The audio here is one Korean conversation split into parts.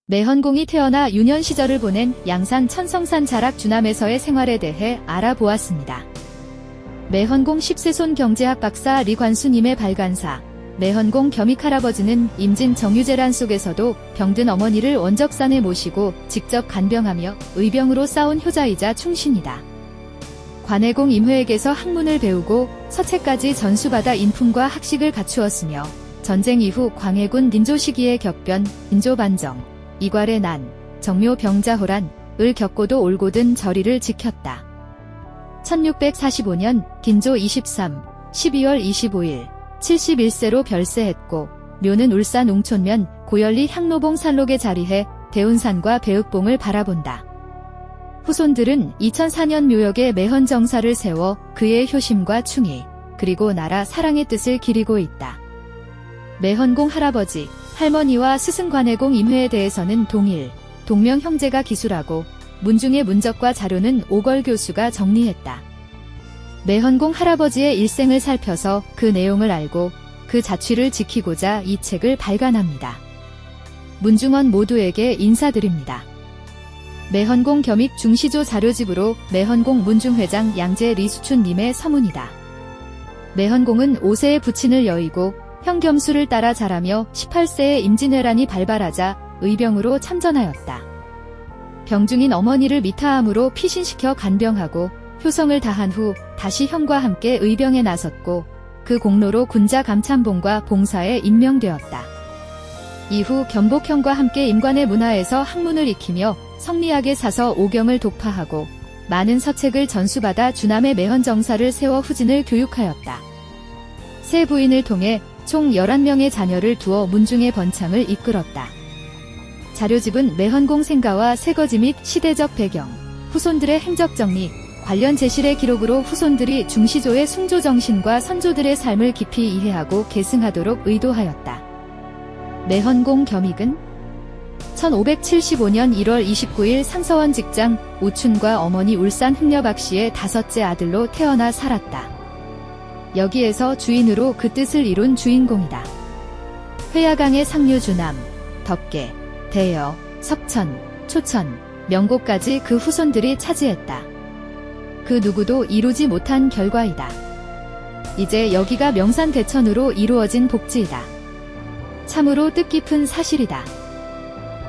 매헌공이 태어나 유년 시절을 보낸 양산 천성산 자락 주남에서의 생활에 대해 알아보았습니다. 매헌공 10세손 경제학 박사 리관수님의 발간사 매헌공 겸익 할아버지는 임진 정유재란 속에서도 병든 어머니를 원적산에 모시고 직접 간병하며 의병으로 싸운 효자이자 충신이다. 관해공 임회에게서 학문을 배우고 서체까지 전수받아 인품과 학식을 갖추었으며 전쟁 이후 광해군 닌조 시기의 격변, 인조반정, 이괄의 난, 정묘 병자호란을 겪고도 올곧은 절의를 지켰다. 1645년 긴조 23, 12월 25일 71세로 별세했고 묘는 울산 웅촌면 고열리 향로봉 산록에 자리해 대운산과 배읍봉을 바라본다. 후손들은 2004년 묘역에 매헌정사를 세워 그의 효심과 충의, 그리고 나라 사랑의 뜻을 기리고 있다. 매헌공 할아버지, 할머니와 스승 관해공 임회에 대해서는 동일, 동명 형제가 기술하고 문중의 문적과 자료는 오걸 교수가 정리했다. 매헌공 할아버지의 일생을 살펴서 그 내용을 알고 그 자취를 지키고자 이 책을 발간합니다. 문중원 모두에게 인사드립니다. 매헌공 겸익 중시조 자료집으로 매헌공 문중회장 양재 리수춘님의 서문이다. 매헌공은 5세에 부친을 여의고 형 겸수를 따라 자라며 18세에 임진왜란이 발발하자 의병으로 참전하였다. 병중인 어머니를 미타암으로 피신시켜 간병하고 효성을 다한 후 다시 형과 함께 의병에 나섰고 그 공로로 군자 감참봉과 봉사에 임명되었다. 이후 견복형과 함께 임관의 문화에서 학문을 익히며 성리학의 사서 오경을 독파하고 많은 서책을 전수받아 주남의 매헌정사를 세워 후진을 교육하였다. 세 부인을 통해 총 11명의 자녀를 두어 문중의 번창을 이끌었다. 자료집은 매헌공 생가와 세거지 및 시대적 배경, 후손들의 행적정리, 관련 제실의 기록으로 후손들이 중시조의 숭조정신과 선조들의 삶을 깊이 이해하고 계승하도록 의도하였다. 매헌공 겸익은 1575년 1월 29일 상서원 직장 우춘과 어머니 울산 흑려박씨의 5째 아들로 태어나 살았다. 여기에서 주인으로 그 뜻을 이룬 주인공이다. 회야강의 상류 주남, 덕계, 대여, 석천, 초천, 명곡까지 그 후손들이 차지했다. 그 누구도 이루지 못한 결과이다. 이제 여기가 명산 대천으로 이루어진 복지이다. 참으로 뜻깊은 사실이다.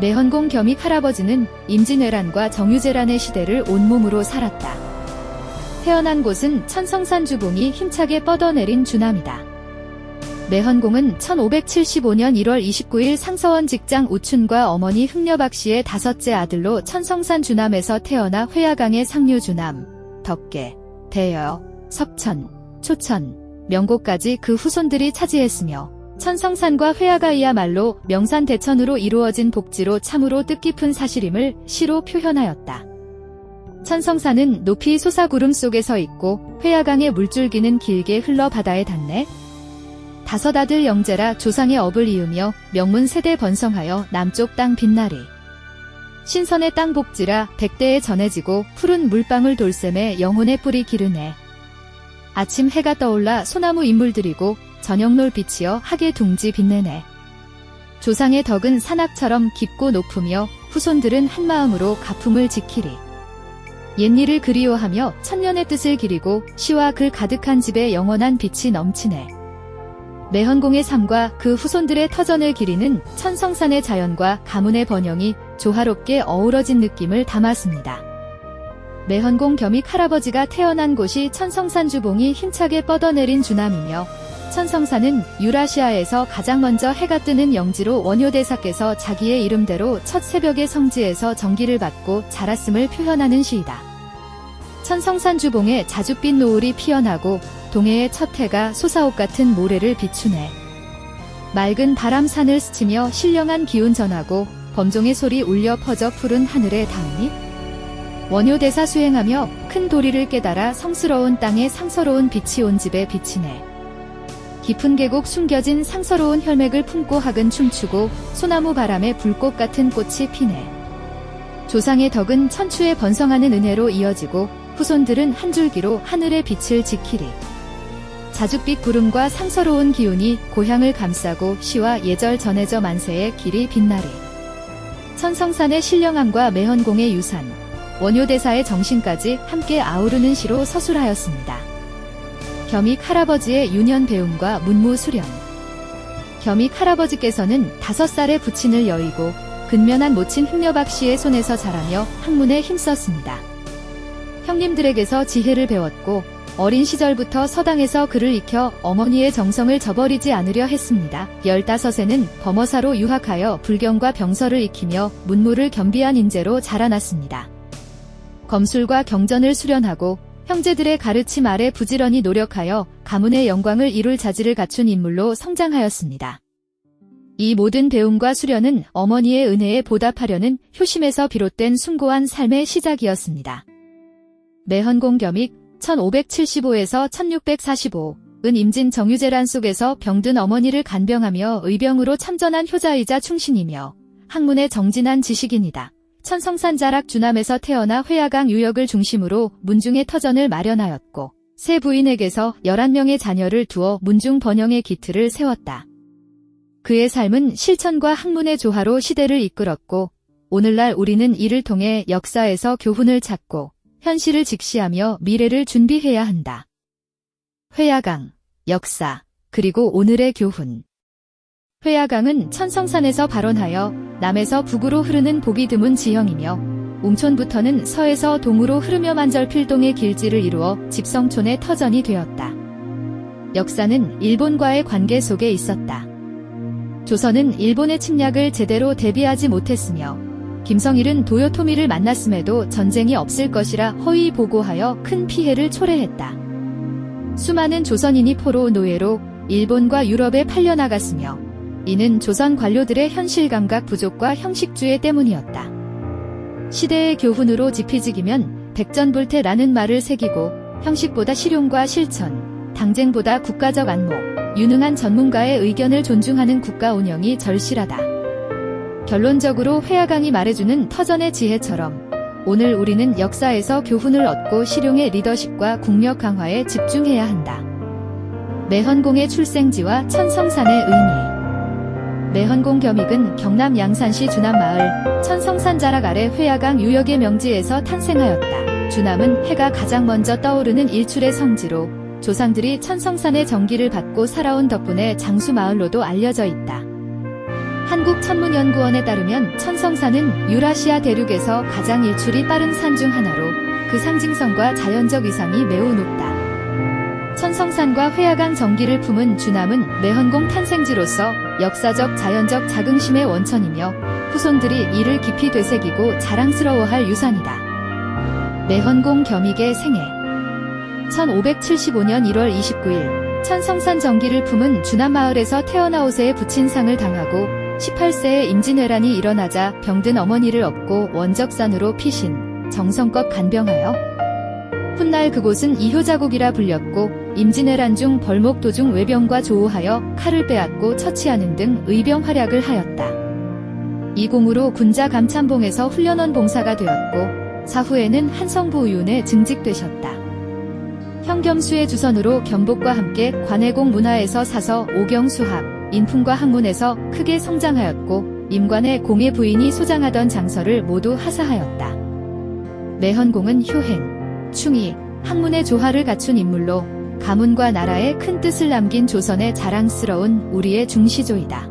매헌공 겸익 할아버지는 임진왜란과 정유재란의 시대를 온몸으로 살았다. 태어난 곳은 천성산 주봉이 힘차게 뻗어내린 주남이다. 매헌공은 1575년 1월 29일 상서원 직장 우춘과 어머니 흑려박씨의 5째 아들로 천성산 주남에서 태어나 회야강의 상류 주남, 덕계, 대여, 석천, 초천, 명곡까지 그 후손들이 차지했으며 천성산과 회야가이야말로 명산 대천으로 이루어진 복지로 참으로 뜻깊은 사실임을 시로 표현하였다. 천성산은 높이 솟아 구름 속에 서 있고 회야강의 물줄기는 길게 흘러 바다에 닿네. 5 아들 영제라 조상의 업을 이으며 명문 세대 번성하여 남쪽 땅 빛나리. 신선의 땅 복지라 100대에 전해지고 푸른 물방울 돌샘에 영혼의 뿌리 기르네. 아침 해가 떠올라 소나무 인물들이고 저녁 놀빛이여 하계 둥지 빛내네. 조상의 덕은 산악처럼 깊고 높으며 후손들은 한마음으로 가품을 지키리. 옛일을 그리워하며 천년의 뜻을 기리고 시와 글 가득한 집에 영원한 빛이 넘치네. 매헌공의 삶과 그 후손들의 터전을 기리는 천성산의 자연과 가문의 번영이 조화롭게 어우러진 느낌을 담았습니다. 매헌공 겸익 할아버지가 태어난 곳이 천성산 주봉이 힘차게 뻗어내린 주남이며 천성산은 유라시아에서 가장 먼저 해가 뜨는 영지로 원효대사께서 자기의 이름대로 첫 새벽의 성지에서 정기를 받고 자랐음을 표현하는 시이다. 천성산 주봉에 자줏빛 노을이 피어나고 동해의 첫 해가 솟아옥 같은 모래를 비추네. 맑은 바람 산을 스치며 신령한 기운 전하고 범종의 소리 울려 퍼져 푸른 하늘에 닿으니 원효대사 수행하며 큰 도리를 깨달아 성스러운 땅에 상서로운 빛이 온 집에 비치네. 깊은 계곡 숨겨진 상서로운 혈맥을 품고 학은 춤추고 소나무 바람에 불꽃 같은 꽃이 피네. 조상의 덕은 천추에 번성하는 은혜로 이어지고 후손들은 한 줄기로 하늘의 빛을 지키리. 자줏빛 구름과 상서로운 기운이 고향을 감싸고 시와 예절 전해져 만세의 길이 빛나리. 천성산의 신령함과 매헌공의 유산, 원효대사의 정신까지 함께 아우르는 시로 서술하였습니다. 겸익 할아버지의 유년 배움과 문무 수련. 겸익 할아버지께서는 5살에 부친을 여의고 근면한 모친 흑려박 씨의 손에서 자라며 학문에 힘썼습니다. 형님들에게서 지혜를 배웠고 어린 시절부터 서당에서 글을 익혀 어머니의 정성을 저버리지 않으려 했습니다. 15세는 범어사로 유학하여 불경과 병서를 익히며 문무를 겸비한 인재로 자라났습니다. 검술과 경전을 수련하고 형제들의 가르침 아래 부지런히 노력하여 가문의 영광을 이룰 자질을 갖춘 인물로 성장하였습니다. 이 모든 배움과 수련은 어머니의 은혜에 보답하려는 효심에서 비롯된 숭고한 삶의 시작이었습니다. 매헌공 겸익 1575에서 1645은 임진 정유재란 속에서 병든 어머니를 간병하며 의병으로 참전한 효자이자 충신이며 학문의 정진한 지식인이다. 천성산 자락 주남에서 태어나 회야강 유역을 중심으로 문중의 터전을 마련하였고 세 부인에게서 11명의 자녀를 두어 문중 번영의 기틀을 세웠다. 그의 삶은 실천과 학문의 조화로 시대를 이끌었고 오늘날 우리는 이를 통해 역사에서 교훈을 찾고 현실을 직시하며 미래를 준비해야 한다. 회야강, 역사, 그리고 오늘의 교훈. 회야강은 천성산에서 발원하여 남에서 북으로 흐르는 보기 드문 지형이며 웅촌부터는 서에서 동으로 흐르며 만절필동의 길지를 이루어 집성촌의 터전이 되었다. 역사는 일본과의 관계 속에 있었다. 조선은 일본의 침략을 제대로 대비하지 못했으며 김성일은 도요토미를 만났음에도 전쟁이 없을 것이라 허위 보고하여 큰 피해를 초래했다. 수많은 조선인이 포로 노예로 일본과 유럽에 팔려나갔으며 이는 조선 관료들의 현실감각 부족과 형식주의 때문이었다. 시대의 교훈으로 지피지기면 백전불태라는 말을 새기고 형식보다 실용과 실천, 당쟁보다 국가적 안목, 유능한 전문가의 의견을 존중하는 국가 운영이 절실하다. 결론적으로 회야강이 말해주는 터전의 지혜처럼 오늘 우리는 역사에서 교훈을 얻고 실용의 리더십과 국력 강화에 집중해야 한다. 매헌공의 출생지와 천성산의 의미. 매헌공 겸익은 경남 양산시 주남마을 천성산 자락 아래 회야강 유역의 명지에서 탄생하였다. 주남은 해가 가장 먼저 떠오르는 일출의 성지로 조상들이 천성산의 정기를 받고 살아온 덕분에 장수마을로도 알려져 있다. 한국천문연구원에 따르면 천성산은 유라시아 대륙에서 가장 일출이 빠른 산 중 하나로 그 상징성과 자연적 위상이 매우 높다. 천성산과 회야강 정기를 품은 주남은 매헌공 탄생지로서 역사적 자연적 자긍심의 원천이며 후손들이 이를 깊이 되새기고 자랑스러워할 유산이다. 매헌공 겸익의 생애. 1575년 1월 29일 천성산 정기를 품은 주남마을에서 태어나오세에 부친상을 당하고 18세에 임진왜란이 일어나자 병든 어머니를 업고 원적산으로 피신, 정성껏 간병하여 훗날 그곳은 이효자국이라 불렸고 임진왜란 중 벌목 도중 외병과 조우하여 칼을 빼앗고 처치하는 등 의병 활약을 하였다. 이 공으로 군자 감참봉에서 훈련원 봉사가 되었고 사후에는 한성부의원에 증직되셨다. 현겸수의 주선으로 겸복과 함께 관해공 문화에서 사서 오경수학, 인품과 학문에서 크게 성장하였고 임관의 공예 부인이 소장하던 장서를 모두 하사하였다. 매헌공은 효행, 충의, 학문의 조화를 갖춘 인물로 가문과 나라에 큰 뜻을 남긴 조선의 자랑스러운 우리의 중시조이다.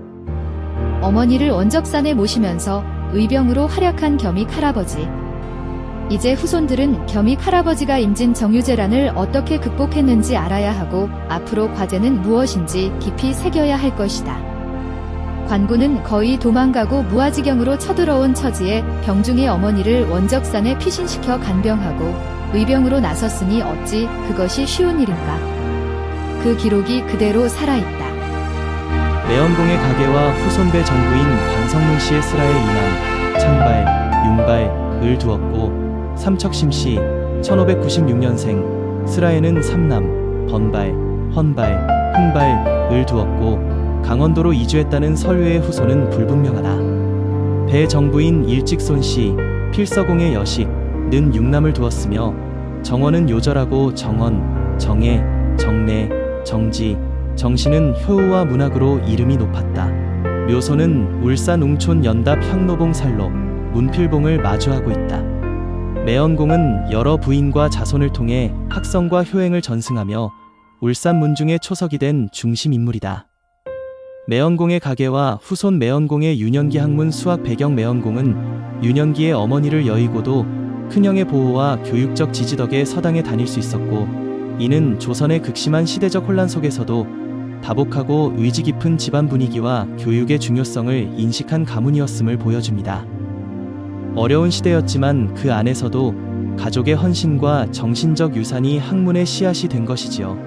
어머니를 원적산에 모시면서 의병으로 활약한 겸익 할아버지. 이제 후손들은 겸익 할아버지가 임진 정유재란을 어떻게 극복했는지 알아야 하고 앞으로 과제는 무엇인지 깊이 새겨야 할 것이다. 관군은 거의 도망가고 무아지경으로 쳐들어온 처지에 병중의 어머니를 원적산에 피신시켜 간병하고 의병으로 나섰으니 어찌 그것이 쉬운 일인가. 그 기록이 그대로 살아있다. 매헌공의 가계와 후손배 정부인 방성문 씨의 슬하에 인한 찬발, 윤발을 두었고 삼척심씨 1596년생 슬하에는 삼남, 번발, 헌발, 흥발을 두었고 강원도로 이주했다는 설외의 후손은 불분명하다. 배 정부인 일직손씨 필서공의 여식는 육남을 두었으며 정원은 요절하고 정원, 정애, 정내, 정지, 정신은 효우와 문학으로 이름이 높았다. 묘소는 울산 웅촌 연답 향로봉 살로 문필봉을 마주하고 있다. 매연공은 여러 부인과 자손을 통해 학성과 효행을 전승하며 울산 문중의 초석이 된 중심 인물이다. 매연공의 가계와 후손 매연공의 윤현기 학문 수학 배경. 매연공은 윤현기의 어머니를 여의고도 큰형의 보호와 교육적 지지 덕에 서당에 다닐 수 있었고, 이는 조선의 극심한 시대적 혼란 속에서도 다복하고 의지 깊은 집안 분위기와 교육의 중요성을 인식한 가문이었음을 보여줍니다. 어려운 시대였지만 그 안에서도 가족의 헌신과 정신적 유산이 학문의 씨앗이 된 것이지요.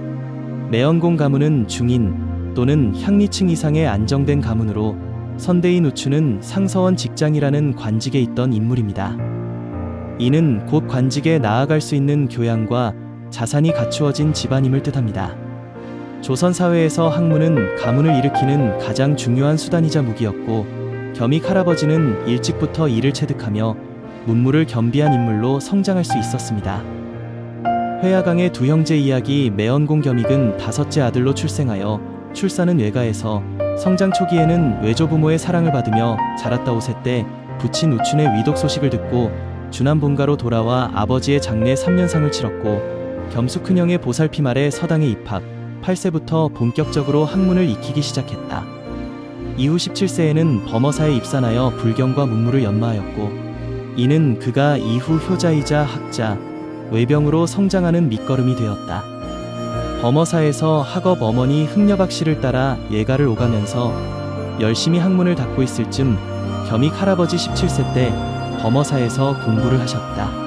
매연공 가문은 중인 또는 향리층 이상의 안정된 가문으로 선대인 우추는 상서원 직장이라는 관직에 있던 인물입니다. 이는 곧 관직에 나아갈 수 있는 교양과 자산이 갖추어진 집안임을 뜻합니다. 조선 사회에서 학문은 가문을 일으키는 가장 중요한 수단이자 무기였고, 겸익 할아버지는 일찍부터 이를 체득하며 문무를 겸비한 인물로 성장할 수 있었습니다. 회야강의 두 형제 이야기. 매연공 겸익은 다섯째 아들로 출생하여 출산은 외가에서 성장 초기에는 외조부모의 사랑을 받으며 자랐다. 5세 때 부친 우춘의 위독 소식을 듣고 주남 본가로 돌아와 아버지의 장례 3년상을 치렀고, 겸수 큰형의 보살핌 아래 서당에 입학. 8세부터 본격적으로 학문을 익히기 시작했다. 이후 17세에는 범어사에 입산하여 불경과 문무를 연마하였고, 이는 그가 이후 효자이자 학자, 외병으로 성장하는 밑거름이 되었다. 범어사에서 학업 어머니 흥려박씨를 따라 예가를 오가면서 열심히 학문을 닦고 있을 즈음 겸익 할아버지 17세 때 범어사에서 공부를 하셨다.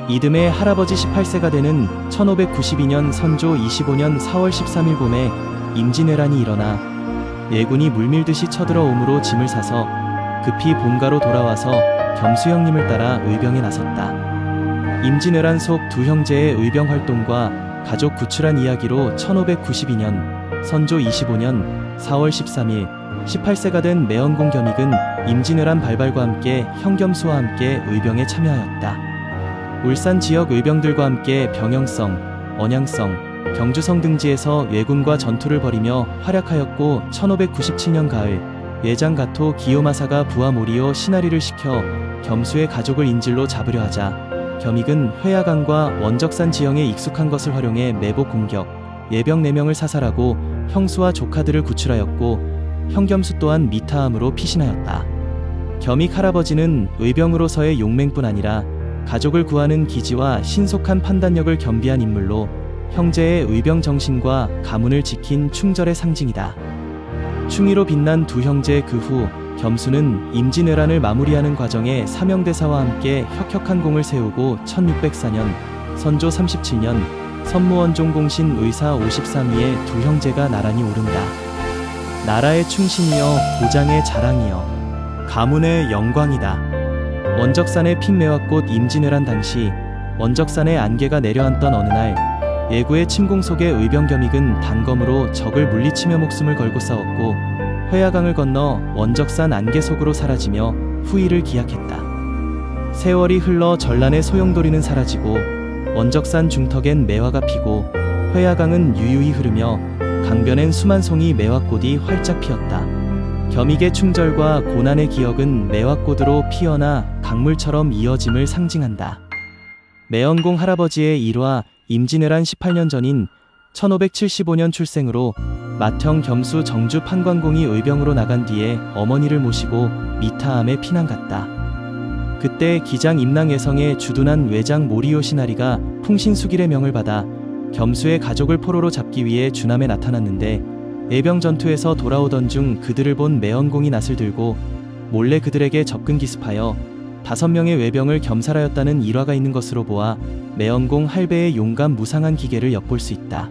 이듬해 할아버지 18세가 되는 1592년 선조 25년 4월 13일 봄에 임진왜란이 일어나 예군이 물밀듯이 쳐들어 오므로 짐을 사서 급히 본가로 돌아와서 겸수 형님을 따라 의병에 나섰다. 임진왜란 속 두 형제의 의병 활동과 가족 구출한 이야기로 1592년 선조 25년 4월 13일 18세가 된 매연공 겸익은 임진왜란 발발과 함께 형 겸수와 함께 의병에 참여하였다. 울산 지역 의병들과 함께 병영성, 언양성, 경주성 등지에서 왜군과 전투를 벌이며 활약하였고, 1597년 가을 예장 가토 기요마사가 부하 모리오 시나리를 시켜 겸수의 가족을 인질로 잡으려 하자 겸익은 회야강과 원적산 지형에 익숙한 것을 활용해 매복 공격, 예병 4명을 사살하고 형수와 조카들을 구출하였고, 형겸수 또한 미타함으로 피신하였다. 겸익 할아버지는 의병으로서의 용맹뿐 아니라 가족을 구하는 기지와 신속한 판단력을 겸비한 인물로 형제의 의병 정신과 가문을 지킨 충절의 상징이다. 충의로 빛난 두 형제. 그 후 겸수는 임진왜란을 마무리하는 과정에 사명대사와 함께 혁혁한 공을 세우고 1604년 선조 37년 선무원종 공신 의사 53위의 두 형제가 나란히 오른다. 나라의 충신이여 고장의 자랑이여 가문의 영광이다. 원적산의 핀매화꽃. 임진왜란 당시 원적산의 안개가 내려앉던 어느 날 예구의 침공 속에 의병 겸익은 단검으로 적을 물리치며 목숨을 걸고 싸웠고, 회야강을 건너 원적산 안개 속으로 사라지며 후일을 기약했다. 세월이 흘러 전란의 소용돌이는 사라지고 원적산 중턱엔 매화가 피고 회야강은 유유히 흐르며 강변엔 수만송이 매화꽃이 활짝 피었다. 겸익의 충절과 고난의 기억은 매화꽃으로 피어나 강물처럼 이어짐을 상징한다. 매연공 할아버지의 일화. 임진왜란 18년 전인 1575년 출생으로 맏형 겸수 정주 판관공이 의병으로 나간 뒤에 어머니를 모시고 미타함에 피난 갔다. 그때 기장 임랑예성의 주둔한 외장 모리오 시나리가 풍신수길의 명을 받아 겸수의 가족을 포로로 잡기 위해 주남에 나타났는데, 예병 전투에서 돌아오던 중 그들을 본 매연공이 낫을 들고 몰래 그들에게 접근 기습하여 5명의 외병을 겸살하였다는 일화가 있는 것으로 보아 매연공 할배의 용감 무상한 기계를 엿볼 수 있다.